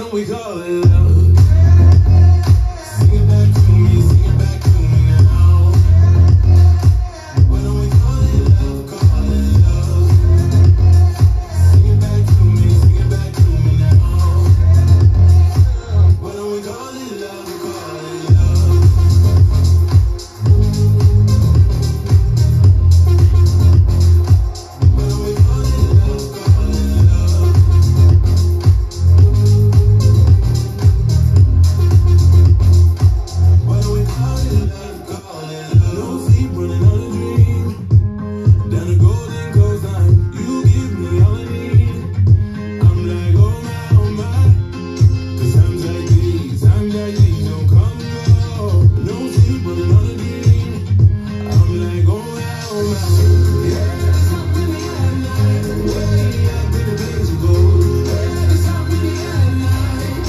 don't we call it love? Sing it back to me, sing it back to me now. Why don't we call it love, call it love? Sing it back to me, sing it back to me now. Why don't we call it love, call it love? Why don't we call it love, call it love? Why don't we call it love, call it love? No sleep, running on a dream. Down the golden coastline, you give me all I need. I'm like, oh my, 'cause times like these don't come and go. No sleep, running on a dream. I'm like, oh my, yeah, there's something in the night, way up in the days ago. Yeah, there's something in the night,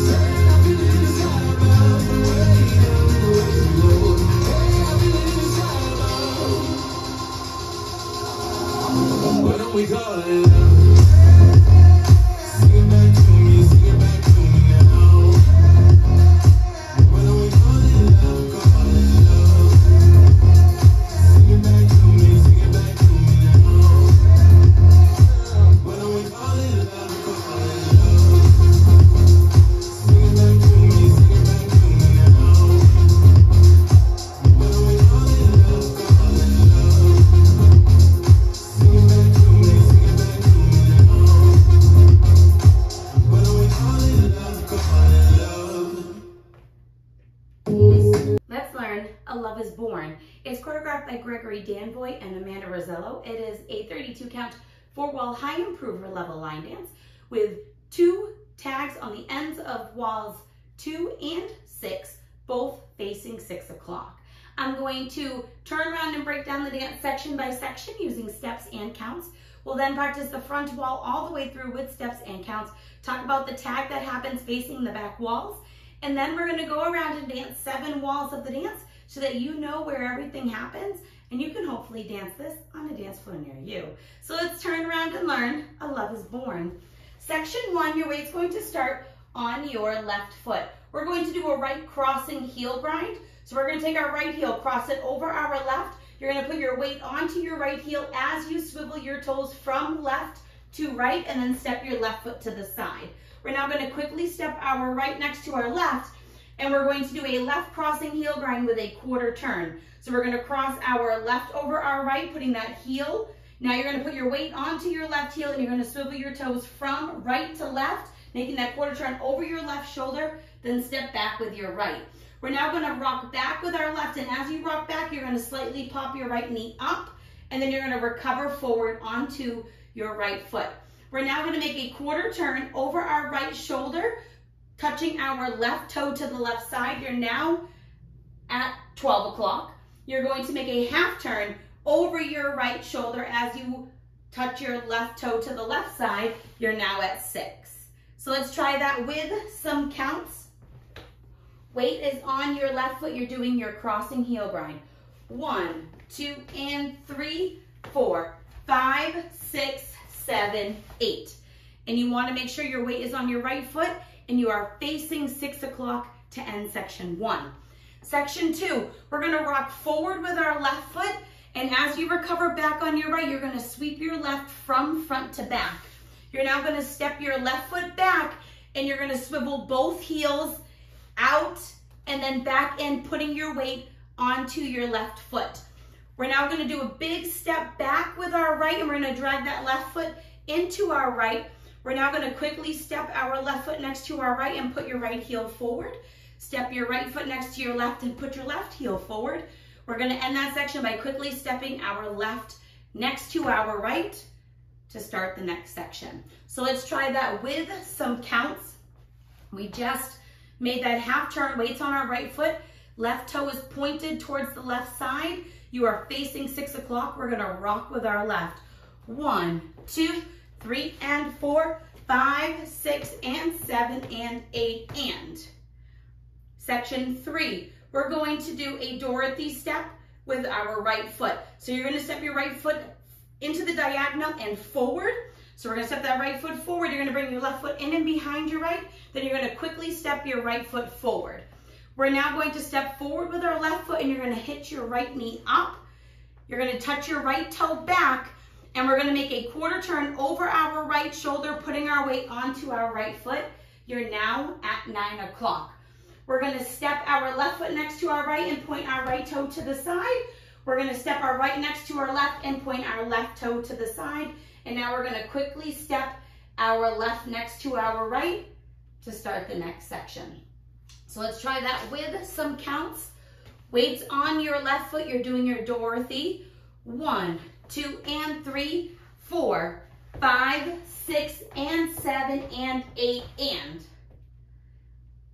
saying I feel it inside about, way down in the ways ago. Hey, I feel it inside about. Why don't we call it love? Sing it back to me, sing it back to me now. Why don't we call it love, call it love? Sing it back to me, sing it back to me now. Why don't we call it love, call it love? Sing it back to me, sing it back to me now. Why don't we call it love, call it love? Sing it back to me, sing it back to me now. Why don't we call it love, call it love? Let's learn A Love is Born. It's choreographed by Gregory Danvoie and Amanda Rizzello. It is a 32 count 4-wall high improver level line dance with 2 tags on the ends of walls 2 and 6, both facing 6 o'clock. I'm going to turn around and break down the dance section by section using steps and counts. We'll then practice the front wall all the way through with steps and counts, talk about the tag that happens facing the back walls, and then we're going to go around and dance 7 walls of the dance so that you know where everything happens, and you can hopefully dance this on a dance floor near you. So let's turn around and learn A Love is Born. Section 1, your weight's going to start on your left foot. We're going to do a right crossing heel grind. So we're going to take our right heel, cross it over our left. You're going to put your weight onto your right heel as you swivel your toes from left to right, and then step your left foot to the side. We're now going to quickly step our right next to our left, and we're going to do a left crossing heel grind with a quarter turn. So we're going to cross our left over our right, putting that heel. Now you're going to put your weight onto your left heel, and you're going to swivel your toes from right to left, making that quarter turn over your left shoulder, then step back with your right. We're now going to rock back with our left, and as you rock back, you're going to slightly pop your right knee up, and then you're going to recover forward onto your right foot. We're now going to make a quarter turn over our right shoulder, touching our left toe to the left side. You're now at 12 o'clock. You're going to make a half turn over your right shoulder as you touch your left toe to the left side. You're now at 6. So let's try that with some counts. Weight is on your left foot. You're doing your crossing heel grind. 1, 2, and 3, 4, 5, 6, 7, 8. And you want to make sure your weight is on your right foot and you are facing 6 o'clock to end section 1. Section 2, we're going to rock forward with our left foot, and as you recover back on your right, you're going to sweep your left from front to back. You're now going to step your left foot back, and you're going to swivel both heels out and then back in, putting your weight onto your left foot. We're now going to do a big step back with our right, and we're going to drag that left foot into our right. We're now going to quickly step our left foot next to our right and put your right heel forward. Step your right foot next to your left and put your left heel forward. We're going to end that section by quickly stepping our left next to our right to start the next section. So let's try that with some counts. We just made that half turn, weights on our right foot. Left toe is pointed towards the left side. You are facing 6 o'clock. We're going to rock with our left. 1, 2, 3, and 4, 5, 6, and 7, and 8, and. Section 3, we're going to do a Dorothy step with our right foot. So you're going to step your right foot into the diagonal and forward. So we're gonna step that right foot forward. You're gonna bring your left foot in and behind your right. Then you're gonna quickly step your right foot forward. We're now going to step forward with our left foot and you're gonna hitch your right knee up. You're gonna touch your right toe back and we're gonna make a quarter turn over our right shoulder, putting our weight onto our right foot. You're now at 9 o'clock. We're gonna step our left foot next to our right and point our right toe to the side. We're gonna step our right next to our left and point our left toe to the side. And now we're gonna quickly step our left next to our right to start the next section. So let's try that with some counts. Weights on your left foot, you're doing your Dorothy. 1, 2, and 3, 4, 5, 6, and 7, and 8, and.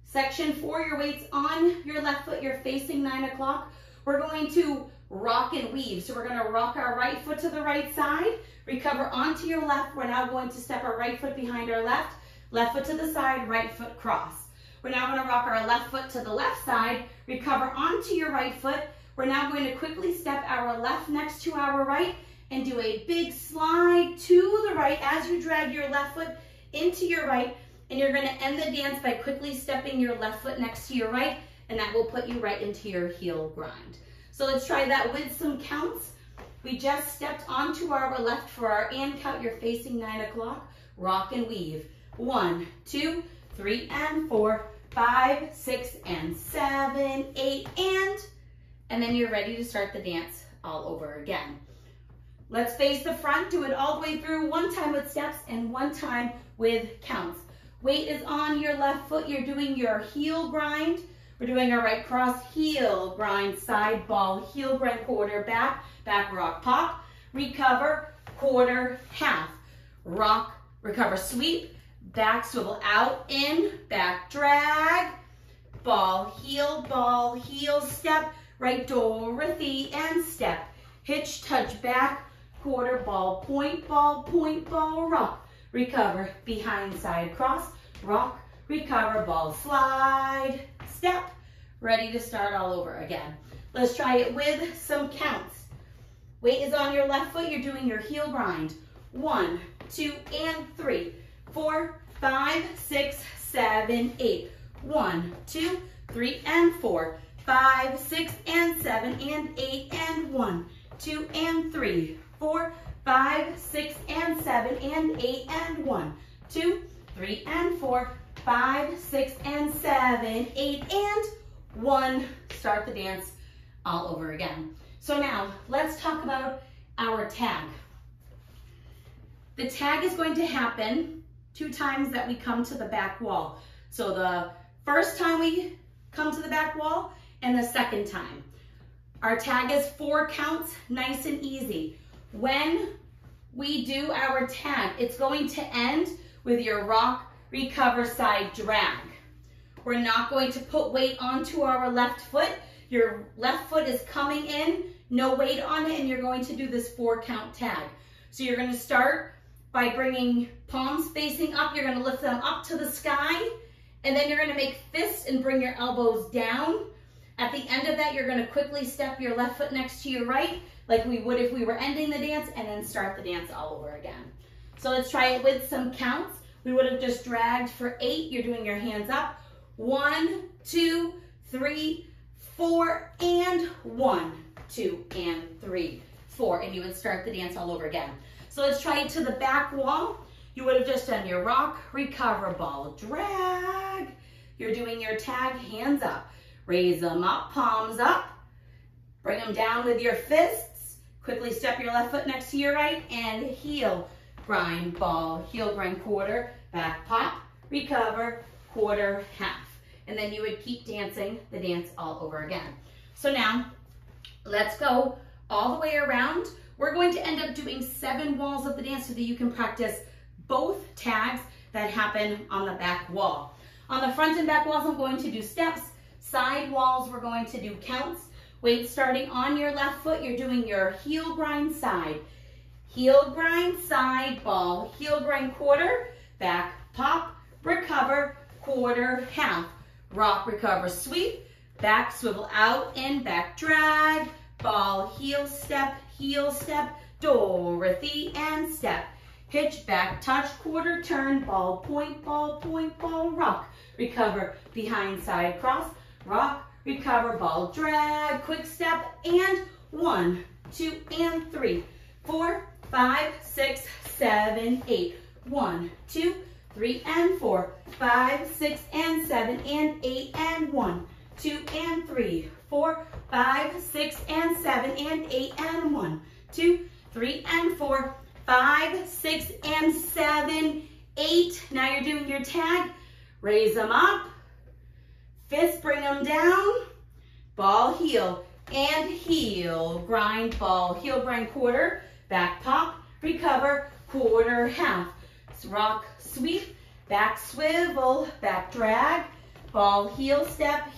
Section 4, your weights on your left foot, you're facing 9 o'clock. We're going to rock and weave. So we're gonna rock our right foot to the right side, recover onto your left. We're now going to step our right foot behind our left foot to the side, right foot cross. We're now gonna rock our left foot to the left side, recover onto your right foot. We're now going to quickly step our left next to our right and do a big slide to the right as you drag your left foot into your right. And you're gonna end the dance by quickly stepping your left foot next to your right, and that will put you right into your heel grind. So let's try that with some counts. We just stepped onto our left for our and count. You're facing 9 o'clock. Rock and weave. 1, 2, 3, and 4, 5, 6, and 7, 8, and then you're ready to start the dance all over again. Let's face the front. Do it all the way through, one time with steps and one time with counts. Weight is on your left foot. You're doing your heel grind. We're doing our right cross, heel grind, side ball, heel grind, quarter, back, back rock, pop, recover, quarter, half, rock, recover, sweep, back swivel out, in, back drag, ball, heel, step, right Dorothy, and step, hitch, touch, back, quarter, ball, point, rock, recover, behind, side, cross, rock, recover, ball, slide, step, ready to start all over again. Let's try it with some counts. Weight is on your left foot. You're doing your heel grind. 1, 2, and 3, 4, 5, 6, 7, 8. 1, 2, 3, and 4, 5, 6, and 7, and 8, and 1, 2, and 3, 4, 5, 6, and 7, and 8, and 1, 2, 3, and 4, 5, 6, and 7, 8, and 1. Start the dance all over again. So now let's talk about our tag. The tag is going to happen 2 times that we come to the back wall. So the first time we come to the back wall and the second time. Our tag is 4 counts, nice and easy. When we do our tag, it's going to end with your rock, recover, side drag. We're not going to put weight onto our left foot. Your left foot is coming in, no weight on it, and you're going to do this 4 count tag. So you're going to start by bringing palms facing up. You're going to lift them up to the sky, and then you're going to make fists and bring your elbows down. At the end of that, you're going to quickly step your left foot next to your right, like we would if we were ending the dance, and then start the dance all over again. So let's try it with some counts. We would have just dragged for 8. You're doing your hands up. 1, 2, 3, 4, and 1, 2, and 3, 4. And you would start the dance all over again. So let's try it to the back wall. You would have just done your rock, recover, ball, drag. You're doing your tag, hands up. Raise them up, palms up. Bring them down with your fists. Quickly step your left foot next to your right and heel grind, ball, heel grind, quarter, back pop, recover, quarter, half. And then you would keep dancing the dance all over again. So now let's go all the way around. We're going to end up doing 7 walls of the dance so that you can practice both tags that happen on the back wall. On the front and back walls, I'm going to do steps. Side walls, we're going to do counts. Weight starting on your left foot, you're doing your heel grind side. Heel grind, side, ball, heel grind, quarter, back, pop, recover, quarter, half. Rock, recover, sweep, back, swivel out, and back, drag, ball, heel step, Dorothy, and step. hitch, back, touch, quarter turn, ball, point, rock, recover, behind, side, cross, rock, recover, ball, drag, quick step, and 1, 2, and 3, 4, 5, 6, 7, 8, 1, 2, 3, and 4, 5, 6, and 7, and 8, and 1, 2, and 3, 4, 5, 6, and 7, and 8, and 1, 2, 3, and 4, 5, 6, and 7, 8. Now you're doing your tag. Raise them up. Fist, bring them down. Ball, heel, and heel. Grind, ball, heel, grind, quarter. Back pop, recover, quarter, half. Rock, sweep, back swivel, back drag. Ball, heel, step,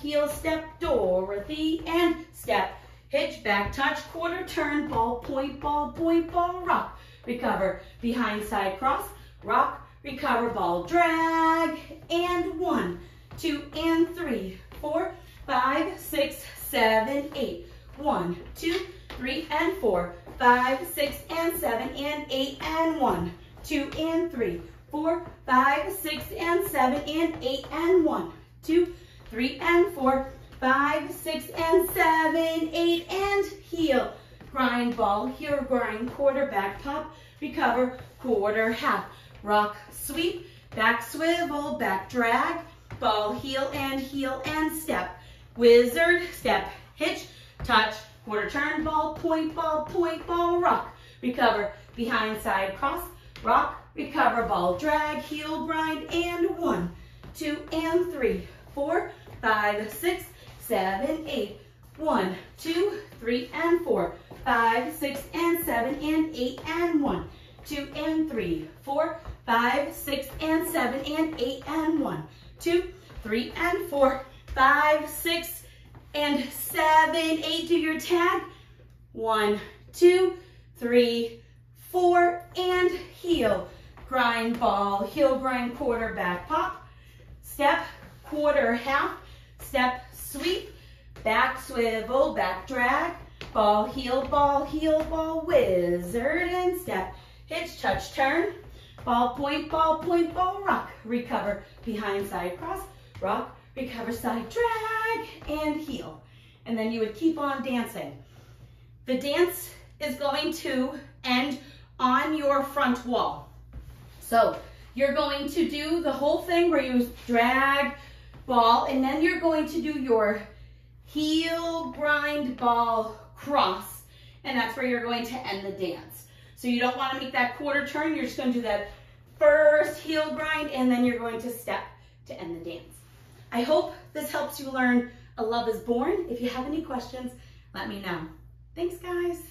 Dorothy, and step. Hitch, back touch, quarter turn, ball, point, rock. Recover, behind, side, cross, rock, recover, ball, drag, and 1, 2, and 3, 4, 5, 6, 7, 8, 1, 2, 3, and 4, 5, 6, and 7, and 8, and 1, 2, and 3, 4, 5, 6, and 7, and 8, and 1, 2, 3, and 4, 5, 6, and 7, 8, and heel. Grind, ball, heel, grind, quarter, back pop, recover, quarter, half. Rock, sweep, back swivel, back drag, ball, heel, and step. Wizard, step, hitch, touch, quarter turn, ball, point, rock. Recover, behind, side, cross, rock, recover, ball, drag, heel, grind, and 1, 2, and 3, 4, 5, 6, 7, 8, 1, 2, 3, and 4, 5, 6, and 7, and 8, and 1, 2, and 3, 4, 5, 6, and 7, and 8, and 1, 2, 3, and 4, 5, 6, and 7, 8. Do your tag. 1, 2, 3, 4, and heel. Grind, ball, heel, grind, quarter, back pop. Step, quarter, half. Step, sweep. Back swivel, back drag. Ball, ball, wizard, and step. Hitch, touch, turn. Ball, point, rock. Recover, behind, side, cross. Rock, recover, side, drag, and heel. And then you would keep on dancing. The dance is going to end on your front wall. So you're going to do the whole thing where you drag, ball, and then you're going to do your heel, grind, ball, cross, and that's where you're going to end the dance. So you don't want to make that quarter turn. You're just going to do that first heel grind, and then you're going to step to end the dance. I hope this helps you learn A Love is Born. If you have any questions, let me know. Thanks, guys.